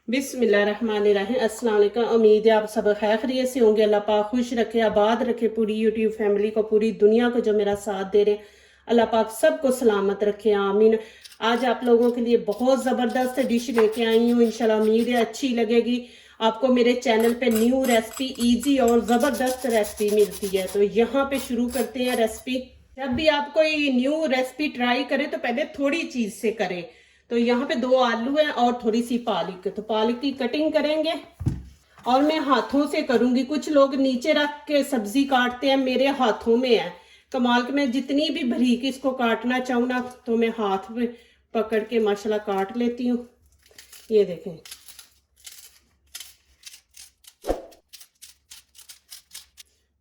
बिस्मिल्लाहिर्रहमानिर्रहीम। अस्सलाम वालेकुम। उम्मीद है आप सब खैर खैरियत से होंगे। अल्लाह पाक खुश रखे, आबाद रखे पूरी यूट्यूब फैमिली को, पूरी दुनिया को जो मेरा साथ दे रहे हैं। अल्लाह पाक सबको सलामत रखे, आमीन। आज आप लोगों के लिए बहुत ज़बरदस्त डिश लेके आई हूँ। इंशाल्लाह उम्मीद है अच्छी लगेगी आपको। मेरे चैनल पे न्यू रेसिपी, इजी और ज़बरदस्त रेसिपी मिलती है। तो यहाँ पे शुरू करते हैं रेसिपी। जब भी आप कोई न्यू रेसिपी ट्राई करें तो पहले थोड़ी चीज़ से करें। तो यहाँ पे 2 आलू हैं और थोड़ी सी पालक। तो पालक की कटिंग करेंगे और मैं हाथों से करूंगी। कुछ लोग नीचे रख के सब्जी काटते हैं, मेरे हाथों में है कमाल के। मैं जितनी भी बारीक इसको काटना चाहूँ ना तो मैं हाथ में पकड़ के माशाल्लाह काट लेती हूँ। ये देखें,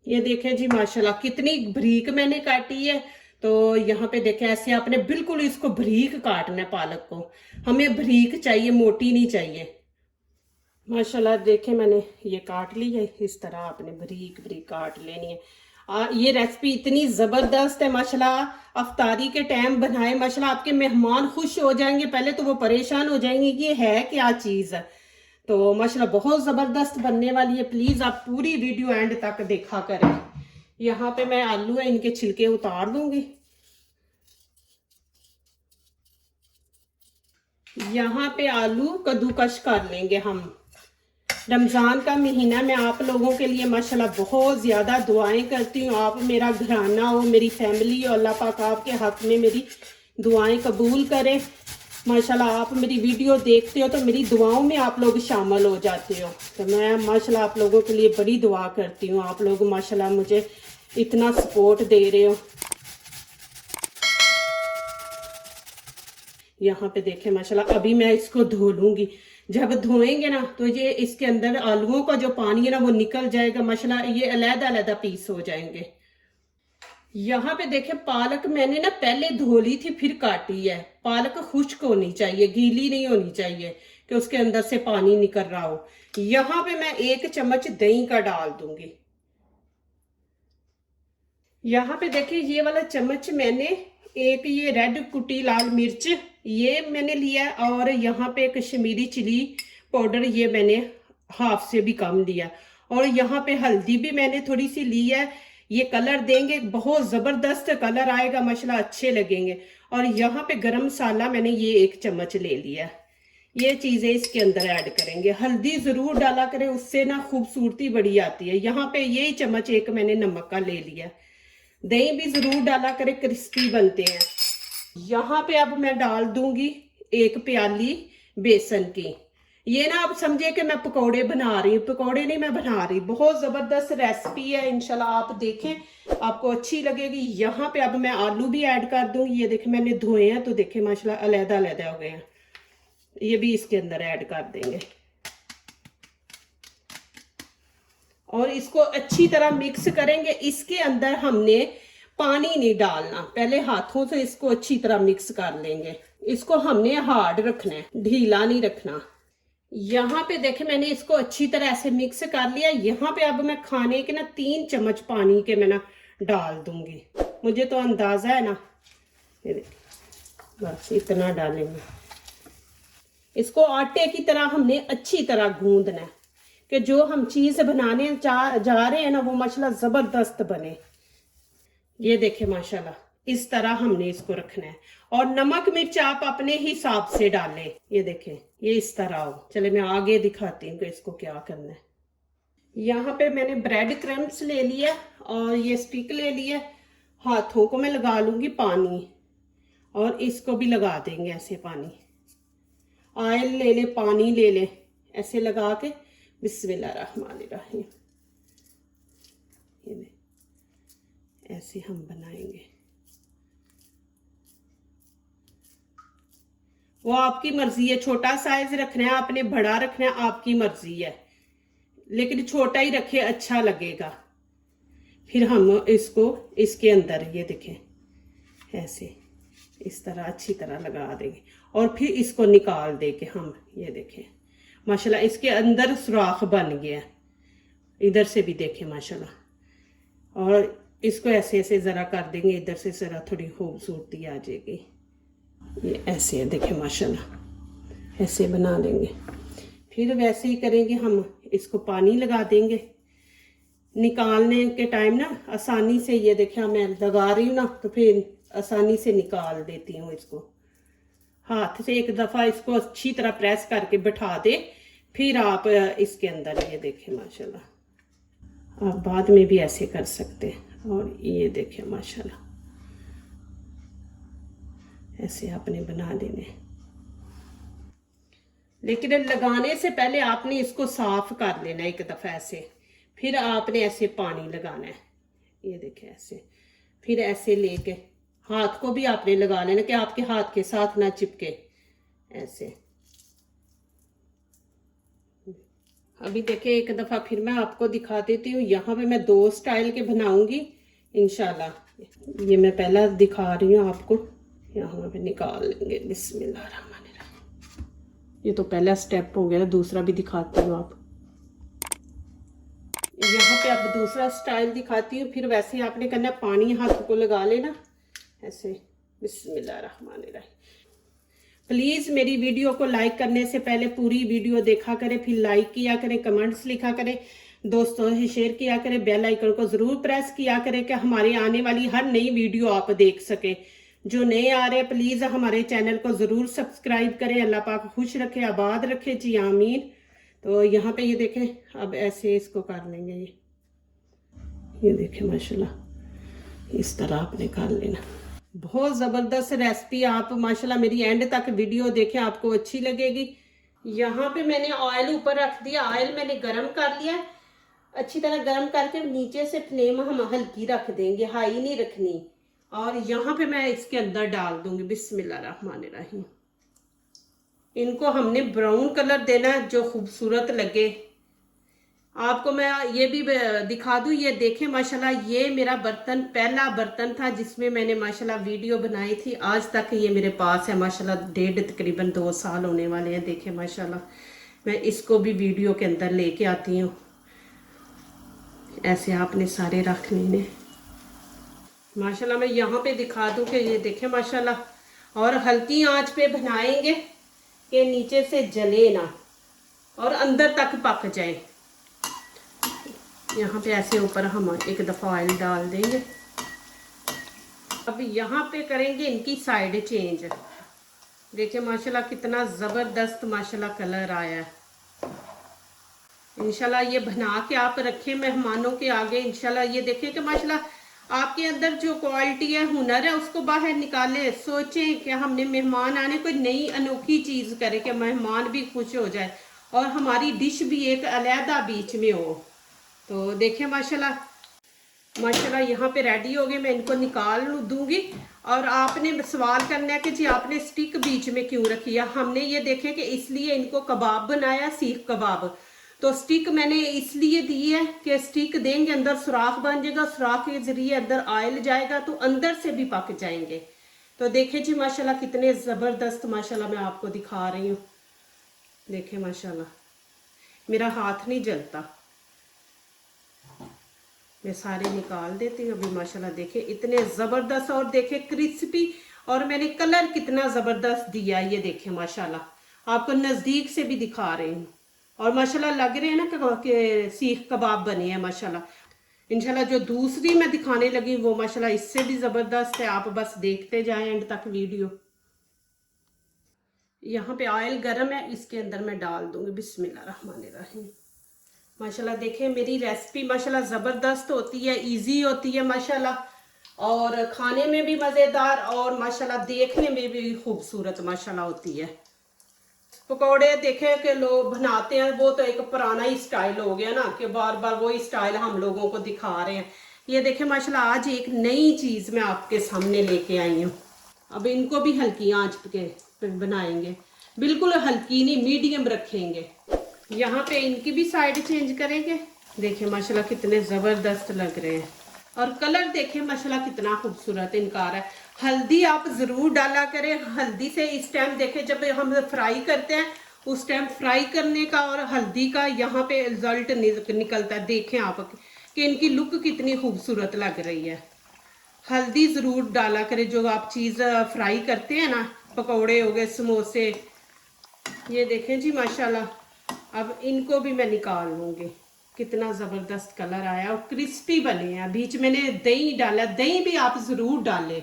ये देखें जी माशाल्लाह कितनी बारीक मैंने काटी है। तो यहाँ पे देखें, ऐसे आपने बिल्कुल इसको बारीक काटना है। पालक को हमें बारीक चाहिए, मोटी नहीं चाहिए। माशाल्लाह देखें मैंने ये काट ली है। इस तरह आपने बारीक बारीक काट लेनी है। ये रेसिपी इतनी ज़बरदस्त है माशाल्लाह। अफ्तारी के टाइम बनाए माशाल्लाह, आपके मेहमान खुश हो जाएंगे। पहले तो वो परेशान हो जाएंगे कि ये है क्या चीज़ है। तो माशाल्लाह बहुत ज़बरदस्त बनने वाली है। प्लीज़ आप पूरी वीडियो एंड तक देखा करें। यहाँ पे मैं आलू है, इनके छिलके उतार दूंगी। यहाँ पे आलू कद्दूकश कर लेंगे हम। रमज़ान का महीना मैं आप लोगों के लिए माशाल्लाह बहुत ज़्यादा दुआएं करती हूँ। आप मेरा घराना हो, मेरी फैमिली हो, अल्लाह पाक आपके हक में मेरी दुआएं कबूल करे। माशाल्लाह आप मेरी वीडियो देखते हो तो मेरी दुआओं में आप लोग शामिल हो जाते हो। तो मैं माशाल्लाह आप लोगों के लिए बड़ी दुआ करती हूँ। आप लोग माशाल्लाह मुझे इतना सपोर्ट दे रहे हो। यहाँ पे देखें माशाल्लाह, अभी मैं इसको धो लूंगी। जब धोएंगे ना तो ये इसके अंदर आलूओं का जो पानी है ना वो निकल जाएगा माशाल्लाह। ये अलग अलग पीस हो जाएंगे। यहाँ पे देखें, पालक मैंने ना पहले धो ली थी फिर काटी है। पालक खुश्क होनी चाहिए, गीली नहीं होनी चाहिए कि उसके अंदर से पानी निकल रहा हो। यहाँ पे मैं 1 चम्मच दही का डाल दूंगी। यहाँ पे देखिए, ये वाला चम्मच मैंने एक ये रेड कुटी लाल मिर्च ये मैंने लिया, और यहाँ पे कश्मीरी चिली पाउडर ये मैंने हाफ से भी कम लिया, और यहाँ पे हल्दी भी मैंने थोड़ी सी ली है। ये कलर देंगे, बहुत जबरदस्त कलर आएगा माशाल्लाह, अच्छे लगेंगे। और यहाँ पे गरम मसाला मैंने ये 1 चम्मच ले लिया। ये चीजें इसके अंदर ऐड करेंगे। हल्दी जरूर डाला करें, उससे ना खूबसूरती बड़ी आती है। यहाँ पे यही चम्मच 1 मैंने नमक का ले लिया। दही भी जरूर डाला करें, क्रिस्पी बनते हैं। यहाँ पे अब मैं डाल दूंगी 1 प्याली बेसन की। ये ना आप समझे कि मैं पकौड़े बना रही हूँ, पकौड़े नहीं मैं बना रही। बहुत जबरदस्त रेसिपी है, इंशाल्लाह आप देखें आपको अच्छी लगेगी। यहाँ पे अब मैं आलू भी ऐड कर दूंगी। ये देखें मैंने धोए हैं तो देखें माशाल्लाह अलहदा अलहदा हो गए हैं। ये भी इसके अंदर ऐड कर देंगे और इसको अच्छी तरह मिक्स करेंगे। इसके अंदर हमने पानी नहीं डालना, पहले हाथों से इसको अच्छी तरह मिक्स कर लेंगे। इसको हमने हार्ड रखना है, ढीला नहीं रखना। यहाँ पे देखे मैंने इसको अच्छी तरह ऐसे मिक्स कर लिया। यहाँ पे अब मैं खाने के ना 3 चम्मच पानी के मैं ना डाल दूंगी। मुझे तो अंदाजा है ना, ये देखिए बस इतना डालेंगे। इसको आटे की तरह हमने अच्छी तरह गूंदना है कि जो हम चीज बनाने जा रहे हैं ना वो माशाल्लाह जबरदस्त बने। ये देखें माशाल्लाह इस तरह हमने इसको रखना है। और नमक मिर्च आप अपने हिसाब से डालें। ये देखें ये इस तरह हो। चले मैं आगे दिखाती हूँ कि इसको क्या करना है। यहाँ पे मैंने ब्रेड क्रम्स ले लिया और ये स्टिक ले लिया। हाथों को मैं लगा लूंगी पानी और इसको भी लगा देंगे ऐसे पानी। ऑयल ले ले, पानी ले ले, ऐसे लगा के बिस्मिल्लाहिर्रहमानिर्रहीम ये ऐसे हम बनाएंगे। वो आपकी मर्जी है, छोटा साइज रखना है आपने, बड़ा रखना है आपकी मर्जी है, लेकिन छोटा ही रखे अच्छा लगेगा। फिर हम इसको इसके अंदर ये देखें ऐसे इस तरह अच्छी तरह लगा देंगे और फिर इसको निकाल देंगे हम। ये देखें माशाल्लाह इसके अंदर सुराख बन गया, इधर से भी देखें माशाल्लाह। और इसको ऐसे ऐसे ज़रा कर देंगे, इधर से ज़रा थोड़ी खूबसूरती आ जाएगी। ये ऐसे है देखें माशाल्लाह, ऐसे बना लेंगे। फिर वैसे ही करेंगे हम, इसको पानी लगा देंगे। निकालने के टाइम ना आसानी से, ये देखिए मैं लगा रही हूँ ना, तो फिर आसानी से निकाल देती हूँ इसको। हाथ से एक दफ़ा इसको अच्छी तरह प्रेस करके बिठा दे, फिर आप इसके अंदर, ये देखें माशाल्लाह, आप बाद में भी ऐसे कर सकते हैं। और ये देखें माशाल्लाह, ऐसे आपने बना लेने। लेकिन लगाने से पहले आपने इसको साफ कर लेना एक दफ़ा ऐसे, फिर आपने ऐसे पानी लगाना है। ये देखें ऐसे, फिर ऐसे लेके हाथ को भी आपने लगा लेना कि आपके हाथ के साथ ना चिपके ऐसे। अभी देखें एक दफ़ा फिर मैं आपको दिखा देती हूँ। यहाँ पे मैं 2 स्टाइल के बनाऊंगी इंशाल्लाह। ये मैं पहला दिखा रही हूँ आपको, यहाँ पे निकाल लेंगे। बिस्मिल्लाहिर्रहमानिर्रहीम। ये तो पहला स्टेप हो गया, दूसरा भी दिखाती हूँ आप। यहाँ पे अब दूसरा स्टाइल दिखाती हूँ। फिर वैसे ही आपने करना, पानी हाथ को लगा लेना ऐसे। बिस्मिल्लाहिर्रहमानिर्रहीम। प्लीज़ मेरी वीडियो को लाइक करने से पहले पूरी वीडियो देखा करें, फिर लाइक किया करें, कमेंट्स लिखा करें, दोस्तों से शेयर किया करें, बेल आइकन को ज़रूर प्रेस किया करें कि हमारी आने वाली हर नई वीडियो आप देख सकें। जो नए आ रहे हैं प्लीज़ हमारे चैनल को ज़रूर सब्सक्राइब करें। अल्लाह पाक खुश रखे, आबाद रखे जी, आमीन। तो यहाँ पे ये देखें, अब ऐसे इसको कर लेंगे। ये देखें माशाल्लाह, इस तरह आपने कर लेना। बहुत ज़बरदस्त रेसिपी, आप माशाल्लाह मेरी एंड तक वीडियो देखें, आपको अच्छी लगेगी। यहाँ पे मैंने ऑयल ऊपर रख दिया, ऑयल मैंने गरम कर लिया, अच्छी तरह गरम करके नीचे से फ्लेम हम हल्की रख देंगे, हाई नहीं रखनी। और यहाँ पे मैं इसके अंदर डाल दूंगी। बिस्मिल्लाहिर्रहमानिर्रहीम। इनको हमने ब्राउन कलर देना है जो खूबसूरत लगे। आपको मैं ये भी दिखा दूं, ये देखें माशाल्लाह, ये मेरा बर्तन पहला बर्तन था जिसमें मैंने माशाल्लाह वीडियो बनाई थी। आज तक ये मेरे पास है माशाल्लाह, तकरीबन 2 साल होने वाले हैं। देखें माशाल्लाह, मैं इसको भी वीडियो के अंदर लेके आती हूँ। ऐसे आपने सारे रख लेने माशाल्लाह। मैं यहाँ पे दिखा दूं कि ये देखें माशाल्लाह, और हल्की आंच पे बनाएंगे कि नीचे से जले ना और अंदर तक पक जाए। यहाँ पे ऐसे ऊपर हम एक दफ़ा ऑयल डाल देंगे। अब यहाँ पे करेंगे इनकी साइड चेंज। देखिए माशाल्लाह कितना ज़बरदस्त माशाल्लाह कलर आया है। इंशाल्लाह ये बना के आप रखें मेहमानों के आगे। इंशाल्लाह ये देखें कि माशाल्लाह आपके अंदर जो क्वालिटी है, हुनर है, उसको बाहर निकालें। सोचें कि हमने मेहमान आने, कोई नई अनोखी चीज़ करें कि मेहमान भी खुश हो जाए और हमारी डिश भी एक अलहदा बीच में हो। तो देखें माशाल्लाह माशाल्लाह यहाँ पे रेडी हो गए। मैं इनको निकाल दूंगी। और आपने सवाल करना है कि जी आपने स्टिक बीच में क्यों रखी है। हमने ये देखें कि इसलिए इनको कबाब बनाया, सीख कबाब। तो स्टिक मैंने इसलिए दी है कि स्टिक देंगे, अंदर सुराख बन जाएगा, सुराख के जरिए अंदर ऑयल जाएगा तो अंदर से भी पक जाएंगे। तो देखें जी माशाल्लाह कितने ज़बरदस्त माशाल्लाह मैं आपको दिखा रही हूँ। देखें माशाल्लाह मेरा हाथ नहीं जलता। मैं सारे निकाल देती हूँ अभी। माशाल्लाह देखें इतने ज़बरदस्त, और देखें क्रिस्पी, और मैंने कलर कितना ज़बरदस्त दिया। ये देखें माशाल्लाह, आपको नज़दीक से भी दिखा रही हूँ। और माशाल्लाह लग रहे हैं ना कि सीख कबाब बने हैं माशाल्लाह। इंशाल्लाह जो दूसरी मैं दिखाने लगी वो माशाल्लाह इससे भी ज़बरदस्त है। आप बस देखते जाएं एंड तक वीडियो। यहाँ पे ऑयल गर्म है, इसके अंदर मैं डाल दूँगी। बिस्मिल्लाहिर्रहमानिर्रहीम। माशाल्लाह देखें मेरी रेसिपी माशाल्लाह ज़बरदस्त होती है, इजी होती है माशाल्लाह, और खाने में भी मज़ेदार, और माशाल्लाह देखने में भी खूबसूरत माशाल्लाह होती है। पकौड़े देखें कि लोग बनाते हैं, वो तो एक पुराना ही स्टाइल हो गया ना, कि बार बार वही स्टाइल हम लोगों को दिखा रहे हैं। ये देखें माशाल्लाह आज एक नई चीज़ मैं आपके सामने लेके आई हूँ। अब इनको भी हल्की आंच पे बनाएंगे, बिल्कुल हल्की नहीं, मीडियम रखेंगे। यहाँ पे इनकी भी साइड चेंज करेंगे। देखिए माशाल्लाह कितने ज़बरदस्त लग रहे हैं, और कलर देखें माशाल्लाह कितना खूबसूरत इनका आ रहा है। हल्दी आप ज़रूर डाला करें। हल्दी से इस टाइम देखें जब हम फ्राई करते हैं उस टाइम फ्राई करने का और हल्दी का यहाँ पे रिजल्ट निकलता है। देखें आप कि इनकी लुक कितनी खूबसूरत लग रही है। हल्दी ज़रूर डाला करें जो आप चीज़ फ्राई करते हैं ना, पकौड़े हो गए, समोसे। ये देखें जी माशाल्लाह अब इनको भी मैं निकाल लूँगी। कितना ज़बरदस्त कलर आया और क्रिस्पी बने हैं। बीच मैंने दही डाला, दही भी आप ज़रूर डालें।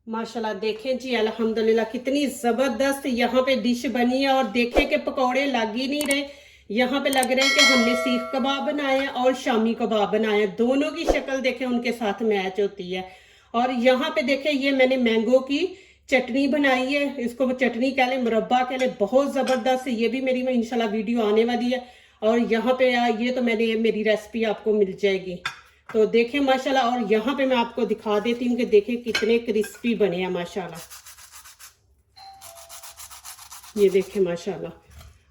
माशाल्लाह देखें जी, अल्हम्दुलिल्लाह कितनी ज़बरदस्त यहाँ पे डिश बनी है। और देखें कि पकौड़े लग ही नहीं रहे, यहाँ पे लग रहे हैं कि हमने सीख कबाब बनाए हैं और शामी कबाब बनाए हैं। दोनों की शक्ल देखें उनके साथ मैच होती है। और यहाँ पे देखें ये मैंने मैंगो की चटनी बनाई है, इसको चटनी कह लें, मुरब्बा कह लें, बहुत ज़बरदस्त। ये भी मेरी में इंशाल्लाह वीडियो आने वाली है। और यहाँ पे ये तो मैंने मेरी रेसिपी आपको मिल जाएगी, तो देखें माशाल्लाह। और यहाँ पे मैं आपको दिखा देती हूँ कि देखें कितने क्रिस्पी बने हैं माशाल्लाह। ये देखें माशाल्लाह।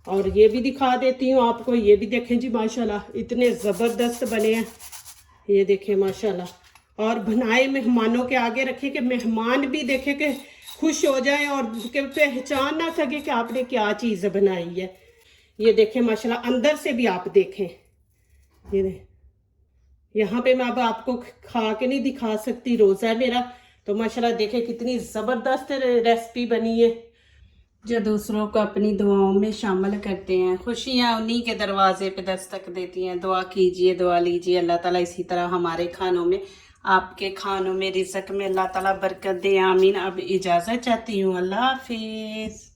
और ये भी दिखा देती हूँ आपको, ये भी देखें जी माशाल्लाह इतने ज़बरदस्त बने हैं। ये देखें माशाल्लाह। और बनाए मेहमानों के आगे रखे कि मेहमान भी देखे कि खुश हो जाए और कि पहचान ना सके कि आपने क्या चीज़ बनाई है। ये देखें माशाल्लाह, अंदर से भी आप देखें। ये यहाँ पे मैं अब आपको खा के नहीं दिखा सकती, रोज़ा है मेरा, तो माशाल्लाह देखें कितनी ज़बरदस्त रेसिपी बनी है। जो दूसरों को अपनी दुआओं में शामिल करते हैं, खुशियाँ उन्हीं के दरवाजे पे दस्तक देती हैं। दुआ कीजिए, दुआ लीजिए, अल्लाह ताला इसी तरह हमारे खानों में, आपके खानों में, रिज़्क़ में अल्लाह ताला बरकत दे, आमीन। अब इजाज़त चाहती हूँ, अल्लाह हाफिज़।